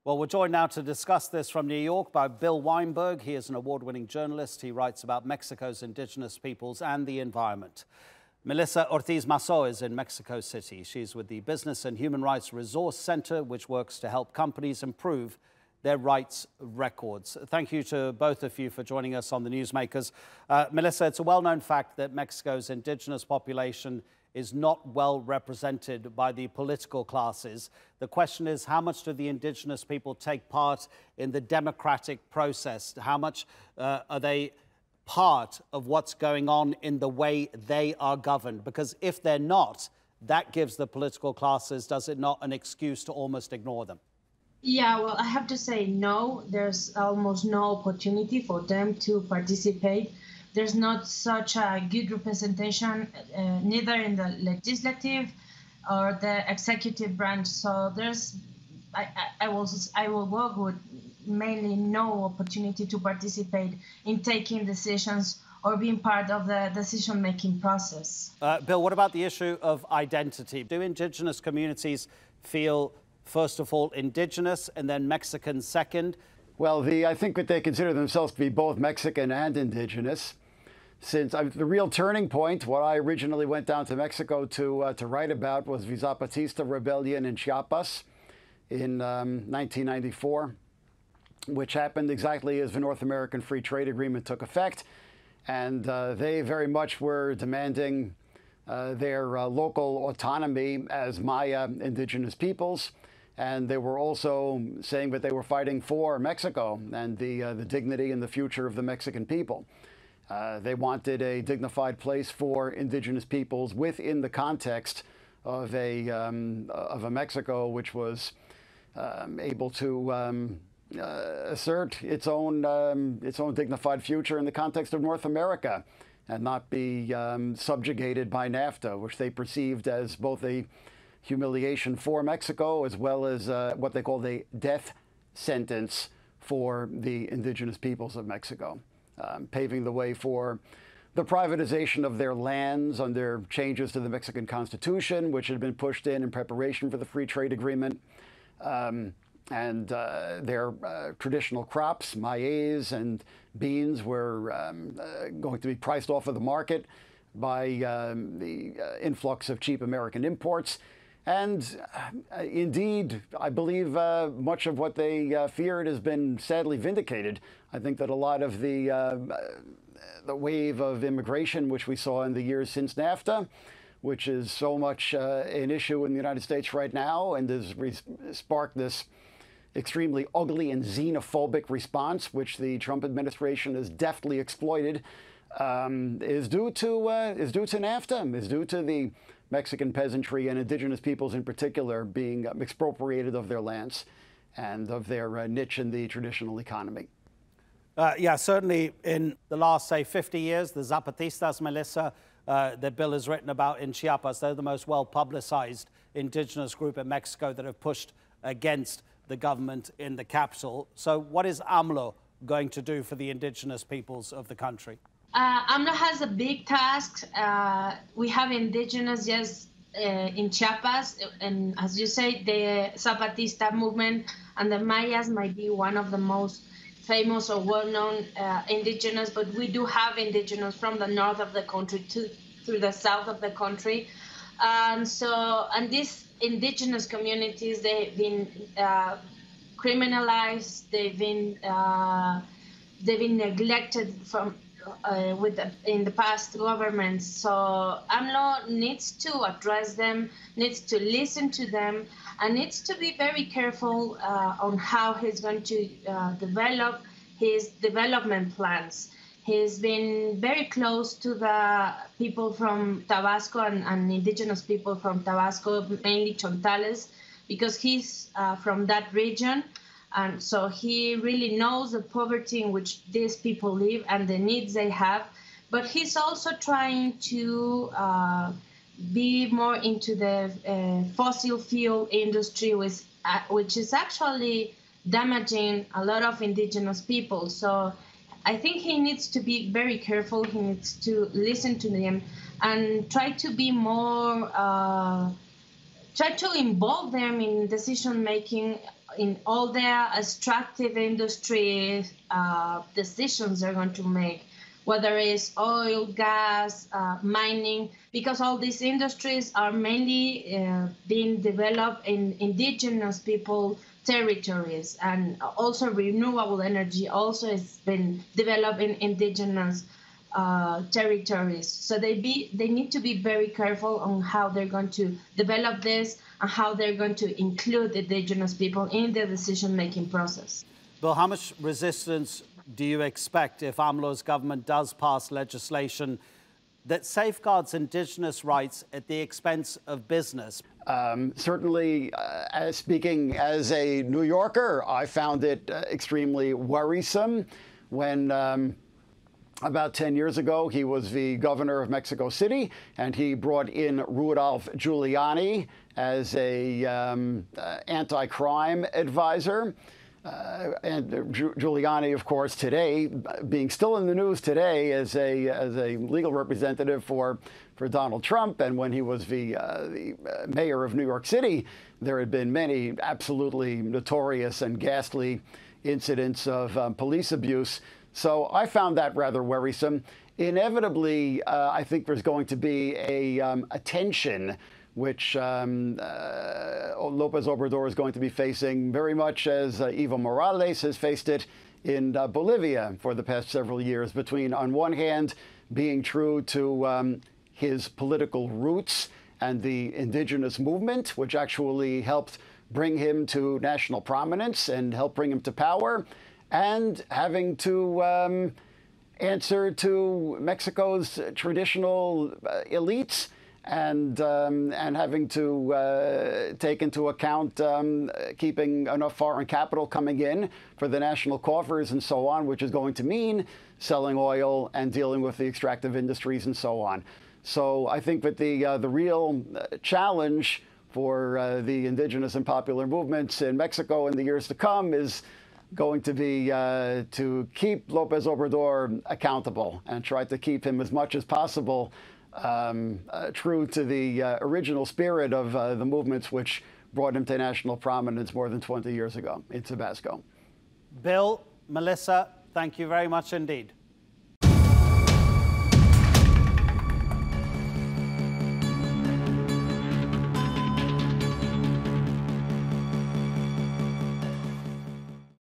Well, we're joined now to discuss this from New York by Bill Weinberg. He is an award-winning journalist. He writes about Mexico's indigenous peoples and the environment. Melissa Ortiz Masso is in Mexico City. She's with the Business and Human Rights Resource Center, which works to help companies improve their rights records. Thank you to both of you for joining us on the Newsmakers. Melissa, it's a well-known fact that Mexico's indigenous population is not well represented by the political classes. The question is, how much do the indigenous people take part in the democratic process? How much are they part of what's going on in the way they are governed? Because if they're not, that gives the political classes, does it not, an excuse to almost ignore them? Yeah, well, I have to say no. There's almost no opportunity for them to participate. There's not such a good representation, neither in the legislative or the executive branch. So I will work with mainly no opportunity to participate in taking decisions or being part of the decision-making process. Bill, what about the issue of identity? Do indigenous communities feel, first of all, indigenous and then Mexican second? Well, I think that they consider themselves to be both Mexican and indigenous. Since the real turning point, what I originally went down to Mexico to write about was the Zapatista rebellion in Chiapas in 1994, which happened exactly as the North American Free Trade Agreement took effect. And they very much were demanding their local autonomy as Maya indigenous peoples. And they were also saying that they were fighting for Mexico and the dignity and the future of the Mexican people. They wanted a dignified place for indigenous peoples within the context of a Mexico which was able to assert its own dignified future in the context of North America and not be subjugated by NAFTA, which they perceived as both a humiliation for Mexico as well as what they called a death sentence for the indigenous peoples of Mexico. Paving the way for the privatization of their lands under changes to the Mexican Constitution, which had been pushed in preparation for the Free Trade Agreement, and their traditional crops, maize and beans, were going to be priced off of the market by the influx of cheap American imports. And indeed, I believe much of what they feared has been sadly vindicated. I think that a lot of the wave of immigration, which we saw in the years since NAFTA, which is so much an issue in the United States right now and has sparked this extremely ugly and xenophobic response, which the Trump administration has deftly exploited, is due to NAFTA, is due to the Mexican peasantry and indigenous peoples in particular being expropriated of their lands and of their niche in the traditional economy. Yeah, certainly in the last, say, 50 years, the Zapatistas, Melissa, that Bill has written about in Chiapas, they're the most well-publicized indigenous group in Mexico that have pushed against the government in the capital. So what is AMLO going to do for the indigenous peoples of the country? AMLO has a big task. We have indigenous, yes, in Chiapas. And as you say, the Zapatista movement and the Mayas might be one of the most famous or well-known indigenous, but we do have indigenous from the north of the country through the south of the country. And these indigenous communities, they've been criminalized, they've been neglected from in the past governments. So AMLO needs to address them, needs to listen to them, and needs to be very careful on how he's going to develop his development plans. He's been very close to the people from Tabasco and indigenous people from Tabasco, mainly Chontales, because he's from that region. And so he really knows the poverty in which these people live and the needs they have. But he's also trying to be more into the fossil fuel industry, which is actually damaging a lot of indigenous people. So I think he needs to be very careful. He needs to listen to them and try to be more, try to involve them in decision making in all the extractive industry decisions they're going to make, whether it's oil, gas, mining, because all these industries are mainly being developed in indigenous people territories, and also renewable energy also has been developed in indigenous territories. So they need to be very careful on how they're going to develop this and how they're going to include indigenous people in the decision-making process. Bill, how much resistance do you expect if AMLO's government does pass legislation that safeguards indigenous rights at the expense of business? Certainly, speaking as a New Yorker, I found it extremely worrisome when about 10 years ago, he was the governor of Mexico City, and he brought in Rudolph Giuliani as a anti-crime advisor. And Giuliani, of course, today, being still in the news today as a legal representative for Donald Trump, and when he was the mayor of New York City, there had been many absolutely notorious and ghastly incidents of police abuse. So I found that rather worrisome. Inevitably, I think there's going to be a tension which Lopez Obrador is going to be facing very much as Evo Morales has faced it in Bolivia for the past several years, between, on one hand, being true to his political roots and the indigenous movement, which actually helped bring him to national prominence and helped bring him to power, and having to answer to Mexico's traditional elites and having to take into account keeping enough foreign capital coming in for the national coffers and so on, which is going to mean selling oil and dealing with the extractive industries and so on. So I think that the real challenge for the indigenous and popular movements in Mexico in the years to come is going to be to keep Lopez Obrador accountable and try to keep him as much as possible true to the original spirit of the movements which brought him to national prominence more than 20 years ago in Tabasco. Bill, Melissa, thank you very much indeed.